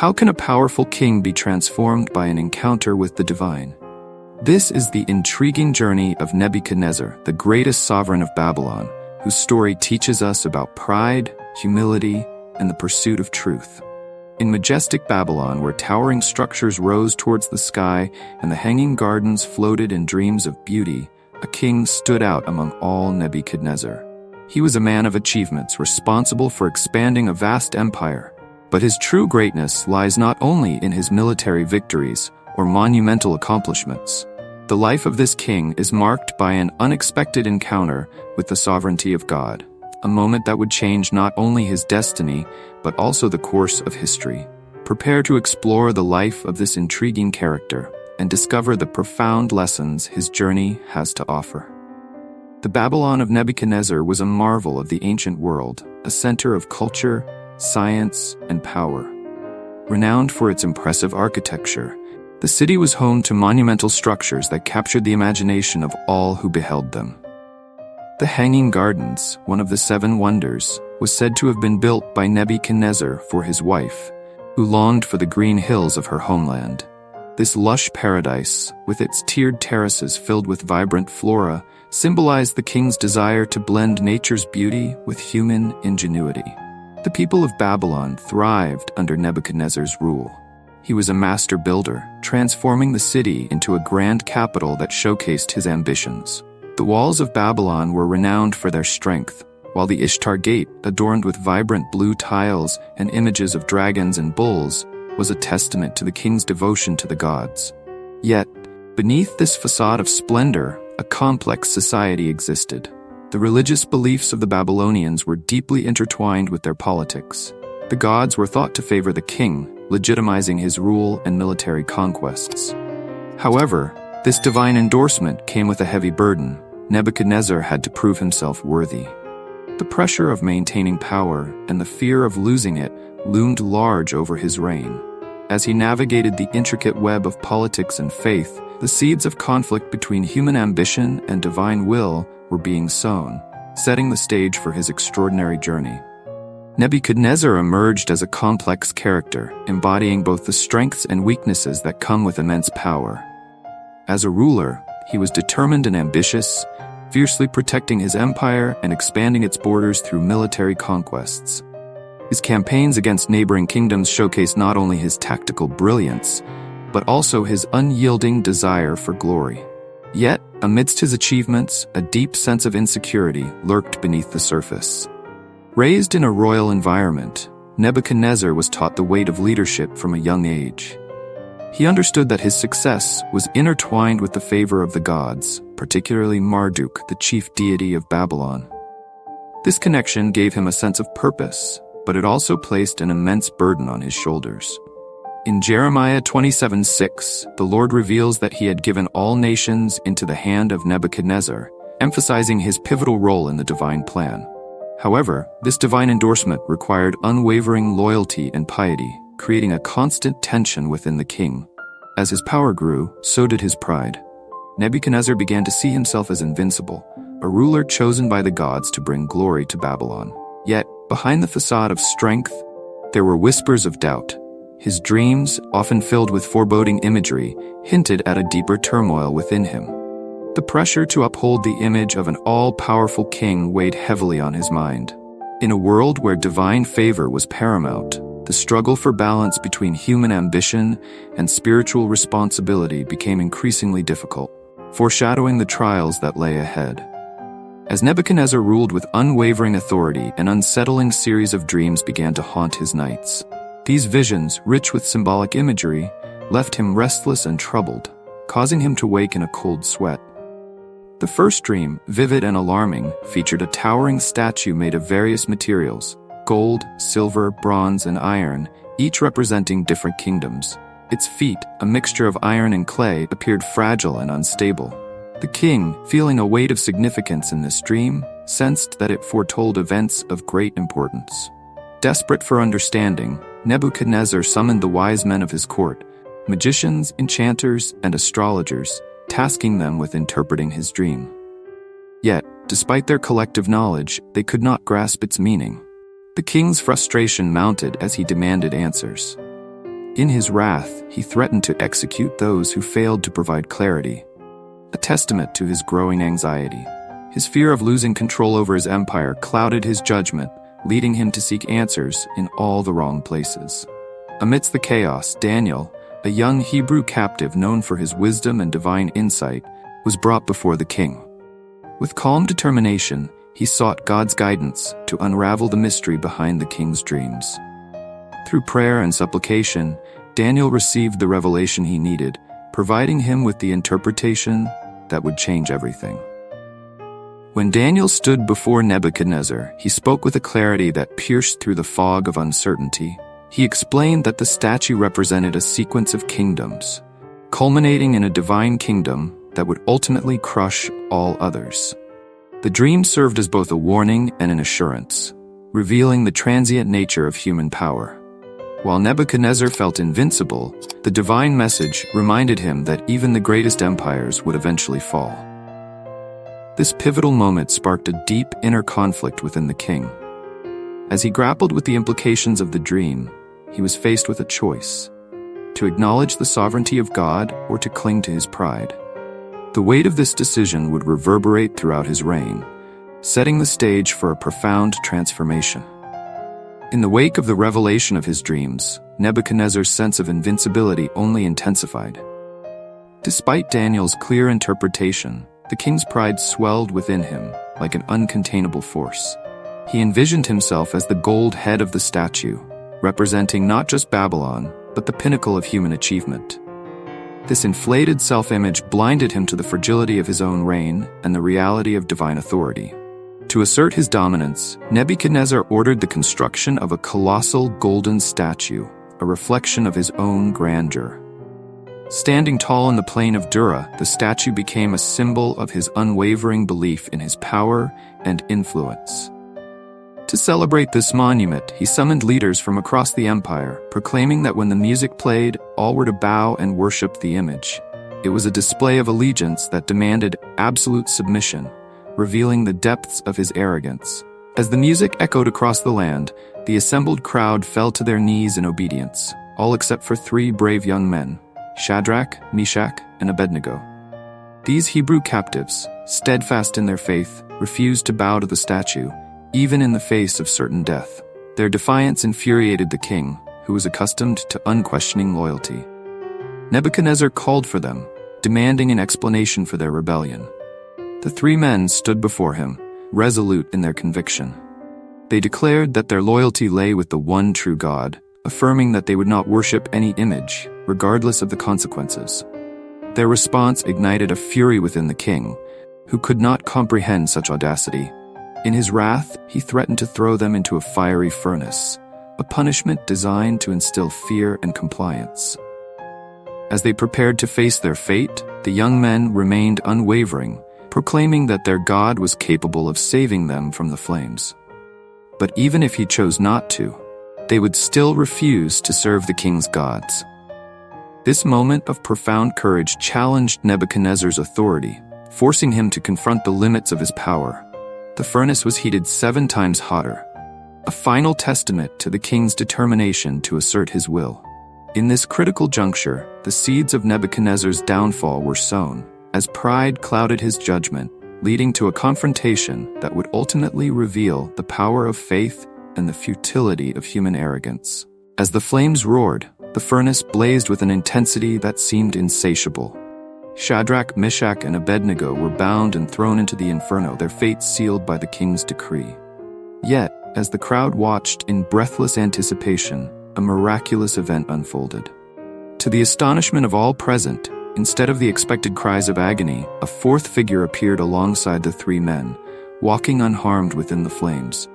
How can a powerful king be transformed by an encounter with the divine? This is the intriguing journey of Nebuchadnezzar, the greatest sovereign of Babylon, whose story teaches us about pride, humility, and the pursuit of truth. In majestic Babylon, where towering structures rose towards the sky and the hanging gardens floated in dreams of beauty, a king stood out among all Nebuchadnezzar. He was a man of achievements, responsible for expanding a vast empire. But his true greatness lies not only in his military victories or monumental accomplishments. The life of this king is marked by an unexpected encounter with the sovereignty of God, a moment that would change not only his destiny, but also the course of history. Prepare to explore the life of this intriguing character and discover the profound lessons his journey has to offer. The Babylon of Nebuchadnezzar was a marvel of the ancient world, a center of culture, science, and power. Renowned for its impressive architecture, the city was home to monumental structures that captured the imagination of all who beheld them. The Hanging Gardens, one of the seven wonders, was said to have been built by Nebuchadnezzar for his wife, who longed for the green hills of her homeland. This lush paradise, with its tiered terraces filled with vibrant flora, symbolized the king's desire to blend nature's beauty with human ingenuity. The people of Babylon thrived under Nebuchadnezzar's rule. He was a master builder, transforming the city into a grand capital that showcased his ambitions. The walls of Babylon were renowned for their strength, while the Ishtar Gate, adorned with vibrant blue tiles and images of dragons and bulls, was a testament to the king's devotion to the gods. Yet, beneath this facade of splendor, a complex society existed. The religious beliefs of the Babylonians were deeply intertwined with their politics. The gods were thought to favor the king, legitimizing his rule and military conquests. However, this divine endorsement came with a heavy burden. Nebuchadnezzar had to prove himself worthy. The pressure of maintaining power and the fear of losing it loomed large over his reign. As he navigated the intricate web of politics and faith, the seeds of conflict between human ambition and divine will were being sown, setting the stage for his extraordinary journey. Nebuchadnezzar emerged as a complex character, embodying both the strengths and weaknesses that come with immense power. As a ruler, he was determined and ambitious, fiercely protecting his empire and expanding its borders through military conquests. His campaigns against neighboring kingdoms showcased not only his tactical brilliance, but also his unyielding desire for glory. Yet, amidst his achievements, a deep sense of insecurity lurked beneath the surface. Raised in a royal environment, Nebuchadnezzar was taught the weight of leadership from a young age. He understood that his success was intertwined with the favor of the gods, particularly Marduk, the chief deity of Babylon. This connection gave him a sense of purpose, but it also placed an immense burden on his shoulders. In Jeremiah 27:6, the Lord reveals that he had given all nations into the hand of Nebuchadnezzar, emphasizing his pivotal role in the divine plan. However, this divine endorsement required unwavering loyalty and piety, creating a constant tension within the king. As his power grew, so did his pride. Nebuchadnezzar began to see himself as invincible, a ruler chosen by the gods to bring glory to Babylon. Yet, behind the facade of strength, there were whispers of doubt. His dreams, often filled with foreboding imagery, hinted at a deeper turmoil within him. The pressure to uphold the image of an all-powerful king weighed heavily on his mind. In a world where divine favor was paramount, the struggle for balance between human ambition and spiritual responsibility became increasingly difficult, foreshadowing the trials that lay ahead. As Nebuchadnezzar ruled with unwavering authority, an unsettling series of dreams began to haunt his nights. These visions, rich with symbolic imagery, left him restless and troubled, causing him to wake in a cold sweat. The first dream, vivid and alarming, featured a towering statue made of various materials: gold, silver, bronze, and iron, each representing different kingdoms. Its feet, a mixture of iron and clay, appeared fragile and unstable. The king, feeling a weight of significance in this dream, sensed that it foretold events of great importance. Desperate for understanding, Nebuchadnezzar summoned the wise men of his court, magicians, enchanters, and astrologers, tasking them with interpreting his dream. Yet, despite their collective knowledge, they could not grasp its meaning. The king's frustration mounted as he demanded answers. In his wrath, he threatened to execute those who failed to provide clarity, a testament to his growing anxiety. His fear of losing control over his empire clouded his judgment, leading him to seek answers in all the wrong places. Amidst the chaos, Daniel, a young Hebrew captive known for his wisdom and divine insight, was brought before the king. With calm determination, he sought God's guidance to unravel the mystery behind the king's dreams. Through prayer and supplication, Daniel received the revelation he needed, providing him with the interpretation that would change everything. When Daniel stood before Nebuchadnezzar, he spoke with a clarity that pierced through the fog of uncertainty. He explained that the statue represented a sequence of kingdoms, culminating in a divine kingdom that would ultimately crush all others. The dream served as both a warning and an assurance, revealing the transient nature of human power. While Nebuchadnezzar felt invincible, the divine message reminded him that even the greatest empires would eventually fall. This pivotal moment sparked a deep inner conflict within the king. As he grappled with the implications of the dream, he was faced with a choice: to acknowledge the sovereignty of God or to cling to his pride. The weight of this decision would reverberate throughout his reign, setting the stage for a profound transformation. In the wake of the revelation of his dreams, Nebuchadnezzar's sense of invincibility only intensified. Despite Daniel's clear interpretation, the king's pride swelled within him like an uncontainable force. He envisioned himself as the gold head of the statue, representing not just Babylon, but the pinnacle of human achievement. This inflated self-image blinded him to the fragility of his own reign and the reality of divine authority. To assert his dominance, Nebuchadnezzar ordered the construction of a colossal golden statue, a reflection of his own grandeur. Standing tall in the plain of Dura, the statue became a symbol of his unwavering belief in his power and influence. To celebrate this monument, he summoned leaders from across the empire, proclaiming that when the music played, all were to bow and worship the image. It was a display of allegiance that demanded absolute submission, revealing the depths of his arrogance. As the music echoed across the land, the assembled crowd fell to their knees in obedience, all except for 3 brave young men, Shadrach, Meshach, and Abednego. These Hebrew captives, steadfast in their faith, refused to bow to the statue, even in the face of certain death. Their defiance infuriated the king, who was accustomed to unquestioning loyalty. Nebuchadnezzar called for them, demanding an explanation for their rebellion. The 3 men stood before him, resolute in their conviction. They declared that their loyalty lay with the one true God, affirming that they would not worship any image, regardless of the consequences. Their response ignited a fury within the king, who could not comprehend such audacity. In his wrath, he threatened to throw them into a fiery furnace, a punishment designed to instill fear and compliance. As they prepared to face their fate, the young men remained unwavering, proclaiming that their God was capable of saving them from the flames. But even if he chose not to, they would still refuse to serve the king's gods. This moment of profound courage challenged Nebuchadnezzar's authority, forcing him to confront the limits of his power. The furnace was heated 7 times hotter, a final testament to the king's determination to assert his will. In this critical juncture, the seeds of Nebuchadnezzar's downfall were sown, as pride clouded his judgment, leading to a confrontation that would ultimately reveal the power of faith and the futility of human arrogance. As the flames roared, the furnace blazed with an intensity that seemed insatiable. Shadrach, Meshach, and Abednego were bound and thrown into the inferno, their fates sealed by the king's decree. Yet, as the crowd watched in breathless anticipation, a miraculous event unfolded. To the astonishment of all present, instead of the expected cries of agony, a 4th figure appeared alongside the 3 men, walking unharmed within the flames.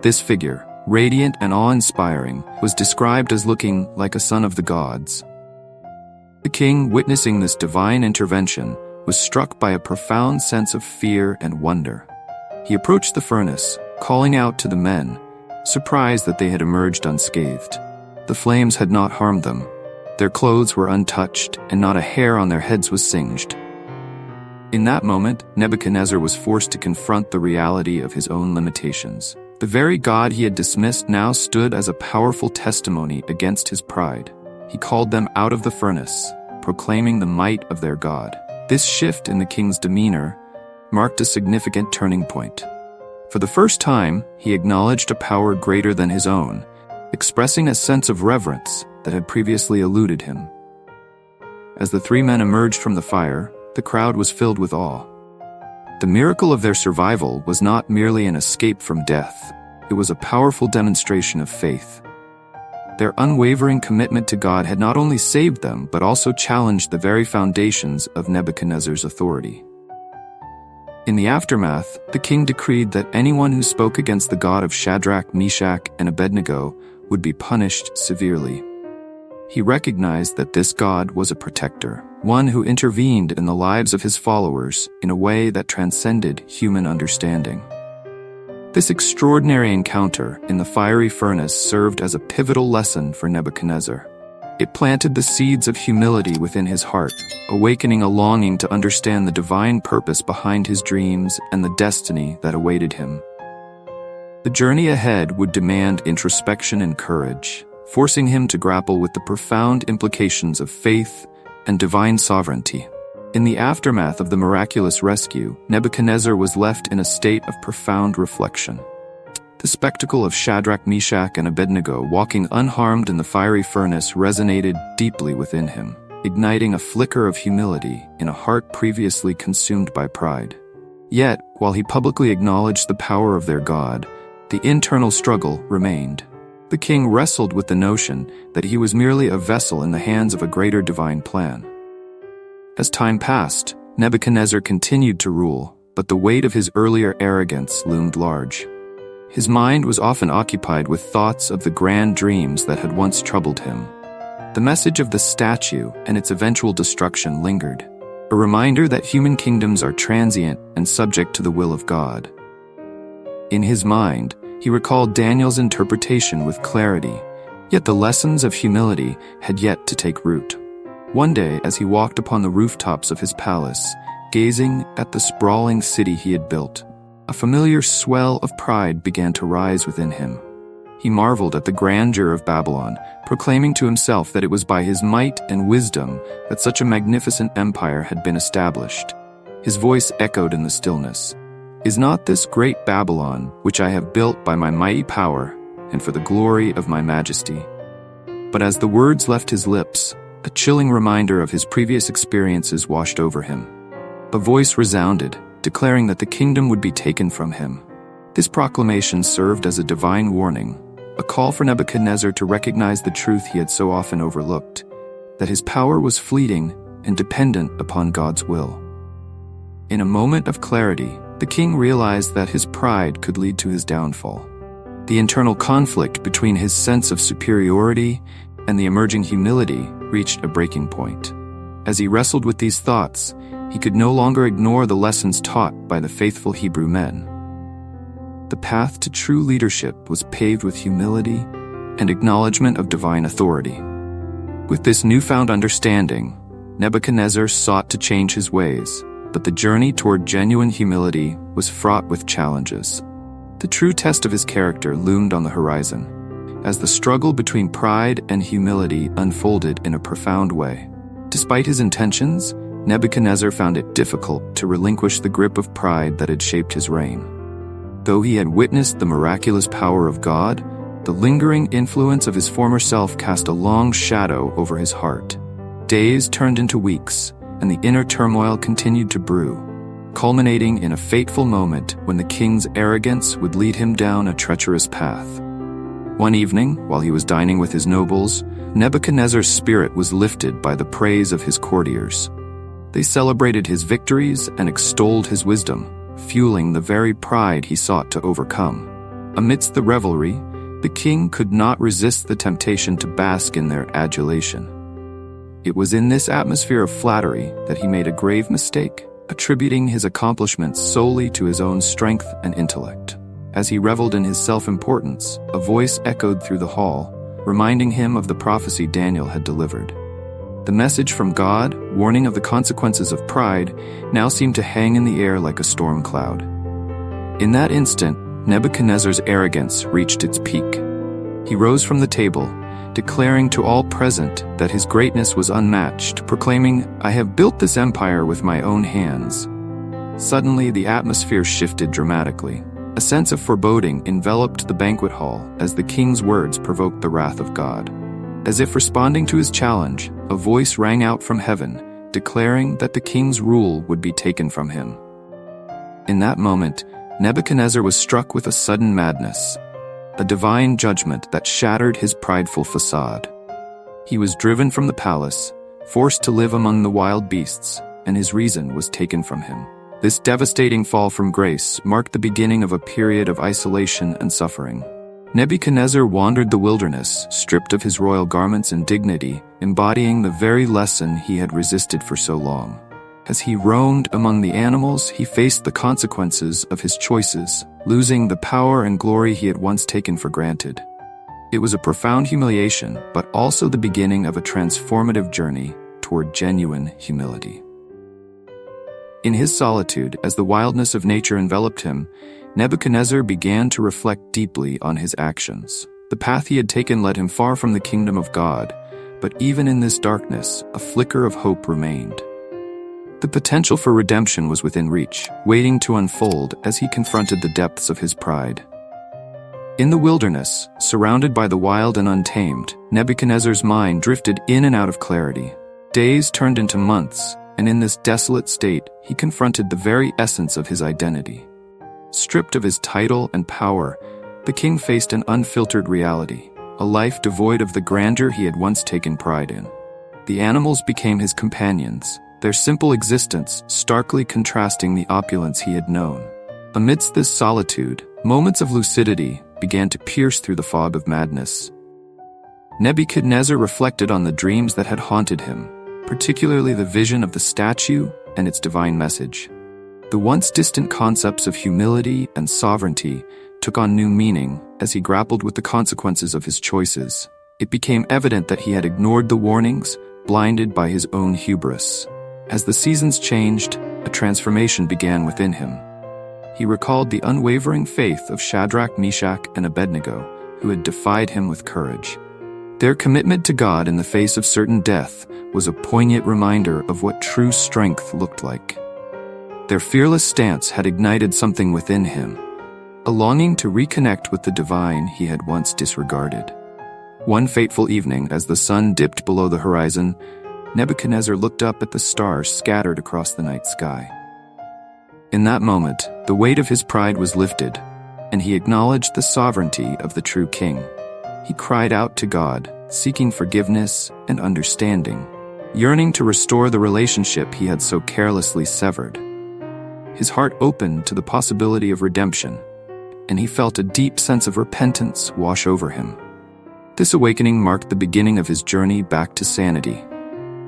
This figure, radiant and awe-inspiring, was described as looking like a son of the gods. The king, witnessing this divine intervention, was struck by a profound sense of fear and wonder. He approached the furnace, calling out to the men, surprised that they had emerged unscathed. The flames had not harmed them. Their clothes were untouched, and not a hair on their heads was singed. In that moment, Nebuchadnezzar was forced to confront the reality of his own limitations. The very God he had dismissed now stood as a powerful testimony against his pride. he called them out of the furnace, proclaiming the might of their God. This shift in the king's demeanor marked a significant turning point. For the first time, he acknowledged a power greater than his own, expressing a sense of reverence that had previously eluded him. As the three men emerged from the fire, the crowd was filled with awe. The miracle of their survival was not merely an escape from death, it was a powerful demonstration of faith. Their unwavering commitment to God had not only saved them, but also challenged the very foundations of Nebuchadnezzar's authority. In the aftermath, the king decreed that anyone who spoke against the God of Shadrach, Meshach, and Abednego would be punished severely. He recognized that this God was a protector, one who intervened in the lives of his followers in a way that transcended human understanding. This extraordinary encounter in the fiery furnace served as a pivotal lesson for Nebuchadnezzar. It planted the seeds of humility within his heart, awakening a longing to understand the divine purpose behind his dreams and the destiny that awaited him. The journey ahead would demand introspection and courage, forcing him to grapple with the profound implications of faith and divine sovereignty. In the aftermath of the miraculous rescue, Nebuchadnezzar was left in a state of profound reflection. The spectacle of Shadrach, Meshach, and Abednego walking unharmed in the fiery furnace resonated deeply within him, igniting a flicker of humility in a heart previously consumed by pride. Yet, while he publicly acknowledged the power of their God, the internal struggle remained. The king wrestled with the notion that he was merely a vessel in the hands of a greater divine plan. As time passed, Nebuchadnezzar continued to rule, but the weight of his earlier arrogance loomed large. His mind was often occupied with thoughts of the grand dreams that had once troubled him. The message of the statue and its eventual destruction lingered, a reminder that human kingdoms are transient and subject to the will of God. In his mind, he recalled Daniel's interpretation with clarity, yet the lessons of humility had yet to take root. One day, as he walked upon the rooftops of his palace, gazing at the sprawling city he had built, a familiar swell of pride began to rise within him. He marveled at the grandeur of Babylon, proclaiming to himself that it was by his might and wisdom that such a magnificent empire had been established. His voice echoed in the stillness. "Is not this great Babylon, which I have built by my mighty power, and for the glory of my majesty?" But as the words left his lips, a chilling reminder of his previous experiences washed over him. A voice resounded, declaring that the kingdom would be taken from him. This proclamation served as a divine warning, a call for Nebuchadnezzar to recognize the truth he had so often overlooked, that his power was fleeting and dependent upon God's will. In a moment of clarity, the king realized that his pride could lead to his downfall. The internal conflict between his sense of superiority and the emerging humility reached a breaking point. As he wrestled with these thoughts, he could no longer ignore the lessons taught by the faithful Hebrew men. The path to true leadership was paved with humility and acknowledgement of divine authority. With this newfound understanding, Nebuchadnezzar sought to change his ways, but the journey toward genuine humility was fraught with challenges. The true test of his character loomed on the horizon, as the struggle between pride and humility unfolded in a profound way. Despite his intentions, Nebuchadnezzar found it difficult to relinquish the grip of pride that had shaped his reign. Though he had witnessed the miraculous power of God, the lingering influence of his former self cast a long shadow over his heart. Days turned into weeks, and the inner turmoil continued to brew, culminating in a fateful moment when the king's arrogance would lead him down a treacherous path. One evening, while he was dining with his nobles, Nebuchadnezzar's spirit was lifted by the praise of his courtiers. They celebrated his victories and extolled his wisdom, fueling the very pride he sought to overcome. Amidst the revelry, the king could not resist the temptation to bask in their adulation. It was in this atmosphere of flattery that he made a grave mistake, attributing his accomplishments solely to his own strength and intellect. As he reveled in his self-importance, a voice echoed through the hall, reminding him of the prophecy Daniel had delivered. The message from God, warning of the consequences of pride, now seemed to hang in the air like a storm cloud. In that instant, Nebuchadnezzar's arrogance reached its peak. He rose from the table, declaring to all present that his greatness was unmatched, proclaiming, "I have built this empire with my own hands." Suddenly, the atmosphere shifted dramatically. A sense of foreboding enveloped the banquet hall as the king's words provoked the wrath of God. As if responding to his challenge, a voice rang out from heaven, declaring that the king's rule would be taken from him. In that moment, Nebuchadnezzar was struck with a sudden madness, a divine judgment that shattered his prideful facade. He was driven from the palace, forced to live among the wild beasts, and his reason was taken from him. This devastating fall from grace marked the beginning of a period of isolation and suffering. Nebuchadnezzar wandered the wilderness, stripped of his royal garments and dignity, embodying the very lesson he had resisted for so long. As he roamed among the animals, he faced the consequences of his choices, losing the power and glory he had once taken for granted. It was a profound humiliation, but also the beginning of a transformative journey toward genuine humility. In his solitude, as the wildness of nature enveloped him, Nebuchadnezzar began to reflect deeply on his actions. The path he had taken led him far from the kingdom of God, but even in this darkness, a flicker of hope remained. The potential for redemption was within reach, waiting to unfold as he confronted the depths of his pride. In the wilderness, surrounded by the wild and untamed, Nebuchadnezzar's mind drifted in and out of clarity. Days turned into months, and in this desolate state, he confronted the very essence of his identity. Stripped of his title and power, the king faced an unfiltered reality, a life devoid of the grandeur he had once taken pride in. The animals became his companions, their simple existence starkly contrasting the opulence he had known. Amidst this solitude, moments of lucidity began to pierce through the fog of madness. Nebuchadnezzar reflected on the dreams that had haunted him, particularly the vision of the statue and its divine message. The once distant concepts of humility and sovereignty took on new meaning as he grappled with the consequences of his choices. It became evident that he had ignored the warnings, blinded by his own hubris. As the seasons changed, a transformation began within him. He recalled the unwavering faith of Shadrach, Meshach, and Abednego, who had defied him with courage. Their commitment to God in the face of certain death was a poignant reminder of what true strength looked like. Their fearless stance had ignited something within him, a longing to reconnect with the divine he had once disregarded. One fateful evening, as the sun dipped below the horizon, Nebuchadnezzar looked up at the stars scattered across the night sky. In that moment, the weight of his pride was lifted, and he acknowledged the sovereignty of the true king. He cried out to God, seeking forgiveness and understanding, yearning to restore the relationship he had so carelessly severed. His heart opened to the possibility of redemption, and he felt a deep sense of repentance wash over him. This awakening marked the beginning of his journey back to sanity.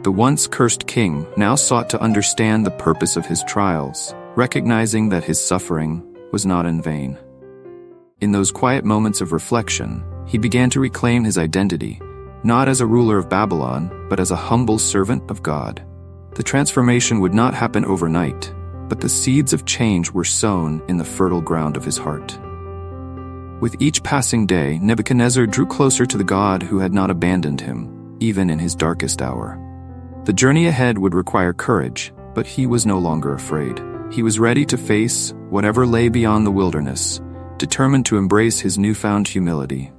The once cursed king now sought to understand the purpose of his trials, recognizing that his suffering was not in vain. In those quiet moments of reflection, he began to reclaim his identity, not as a ruler of Babylon, but as a humble servant of God. The transformation would not happen overnight, but the seeds of change were sown in the fertile ground of his heart. With each passing day, Nebuchadnezzar drew closer to the God who had not abandoned him, even in his darkest hour. The journey ahead would require courage, but he was no longer afraid. He was ready to face whatever lay beyond the wilderness, determined to embrace his newfound humility.